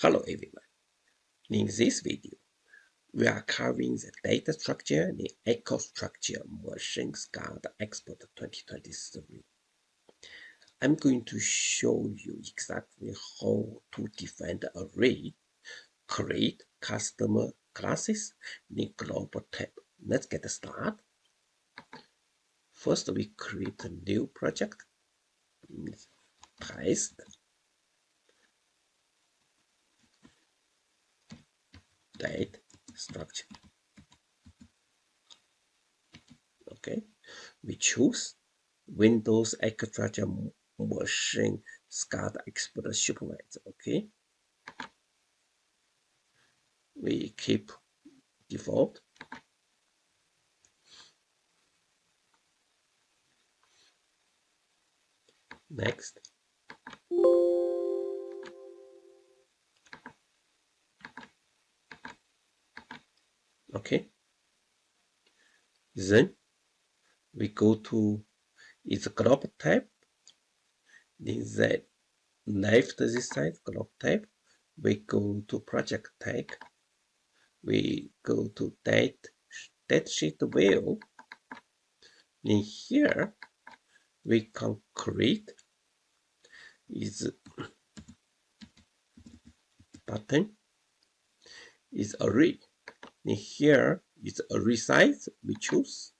Hello everyone. In this video, we are covering the data structure in EcoStruxure machine SCADA Expert 2023. I'm going to show you exactly how to define the array, create customer classes in global tab. Let's get started. First, we create a new project. Test data structure. Okay, we choose Windows EcoStruxure machine SCADA Expert supervisor. Okay, we keep default. Next. Okay. Then we go to its global tab. In the left this side global tab, we go to project tag. We go to datasheet view. In here, we can create is button is array. In here is array size. We choose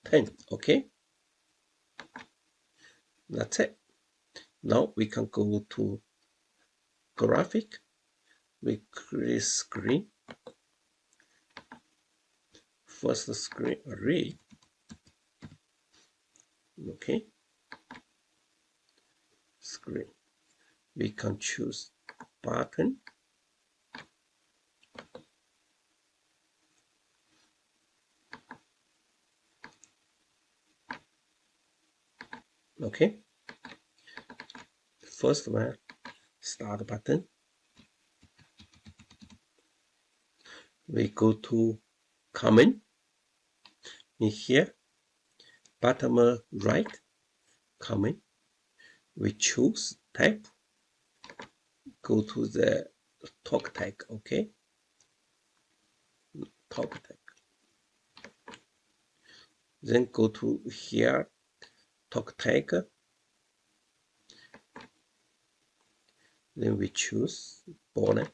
10. Okay, that's it. Now we can go to graphic. We create screen. First screen array. Okay, screen. We can choose button. Okay, first one, start button. We go to common. In here, bottom right, common. We choose type. Go to the talk tag. Okay, talk tag. Then go to here, talk tag. Then we choose border.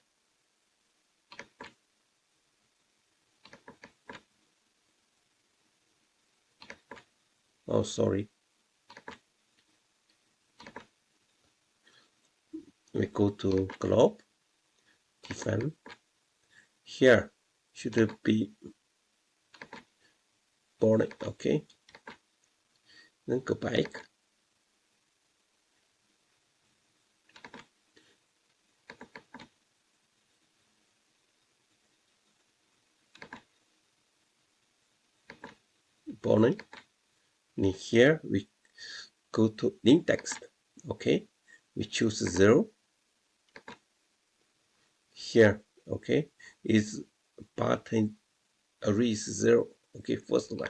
Oh, sorry. We go to globe, define. Here should it be border. Okay. Then go back. Border. In here we go to index. Okay, we choose 0. Here, okay, is button array is 0. Okay, first one.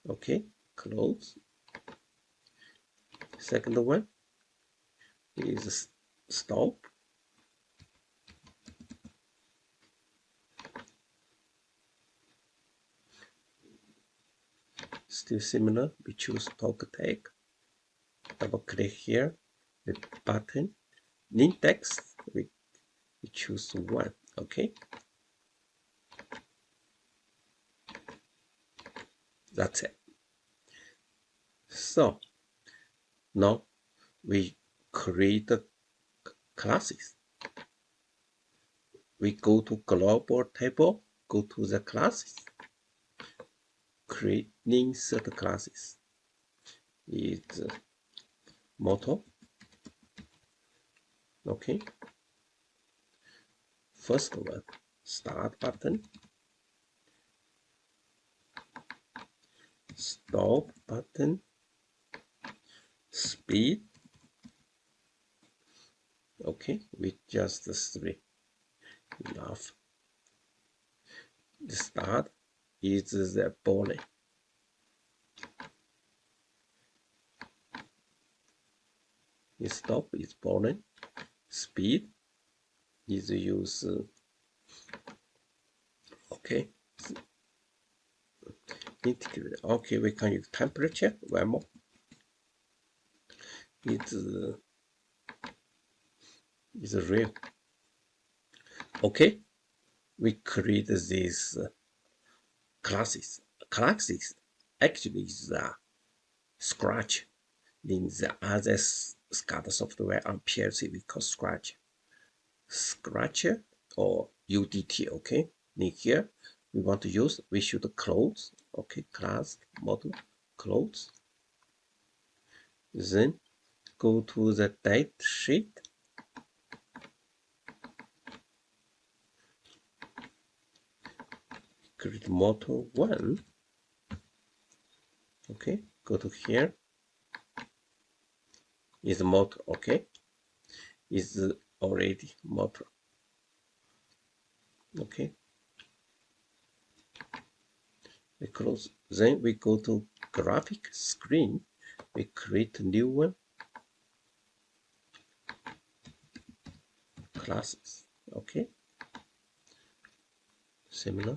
Okay, close. Second one is stop. Still similar. We choose talk tag. Double click here. The button index. We choose 1. Okay. That's it. So now we create classes. We go to global table, go to the classes, create insert classes. It's motor. Okay. First one, start button. Stop button, speed. Okay, with just 3. Enough. The start is the body. The stop is body. Speed is use okay. Integrate. Okay, we can use temperature. One more. It's real. Okay, we create these classes. Classes actually is Scratch. In the other SCADA software on PLC, we call Scratch. Scratcher or UDT. Okay, in here we want to use, we should close. Okay, class model close. Then go to the date sheet. Create motor 1. Okay, go to here. Is motor. Okay, is already motor. Okay, we close. Then we go to graphic screen. We create a new one. Classes. Okay, similar.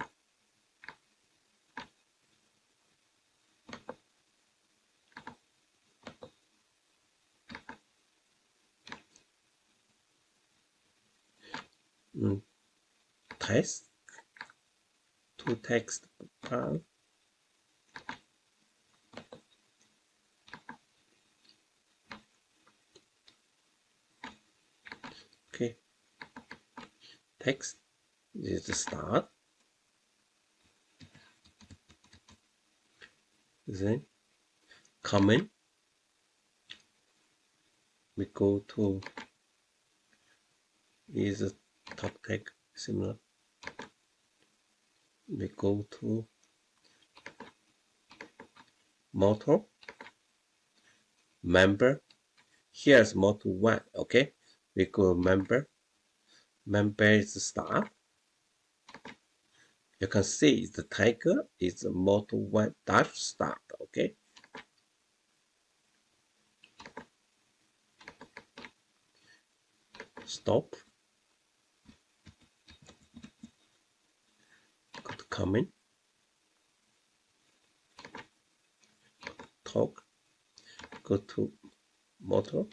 Text to text file. Okay, text is the start. Then comment. We go to is a top tag similar. We go to motor member. Here's motor 1. Okay, we go member. Member is the start. You can see the tiger is motor 1 dash start. Okay, stop. Go to comment. Talk. Go to motor.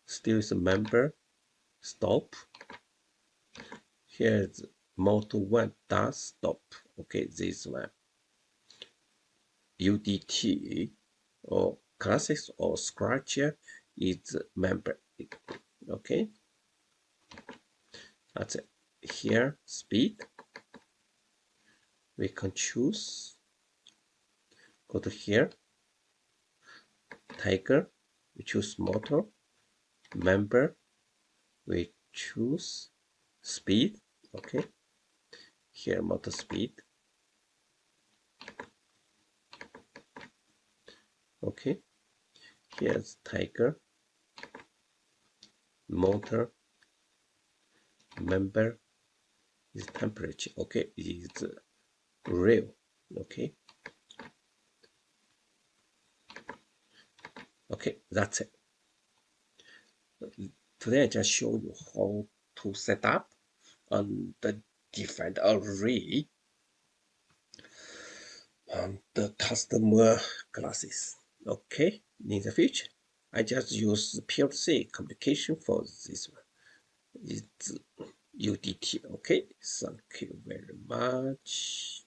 Still is a member. Stop. Here's motor 1 dash stop. Okay, this one. UDT or classes or Scratcher is member. Okay, that's it. Here speed, we can choose. Go to here, tiger, we choose motor. Member, we choose speed. Okay, here motor speed. Okay, here's tiger, motor, member is temperature. Okay, is real. Okay, okay, that's it. Today I just show you how to set up and define array and the customer classes. Okay, in the future I just use PLC communication for this one. It's UDT. Okay, thank you very much.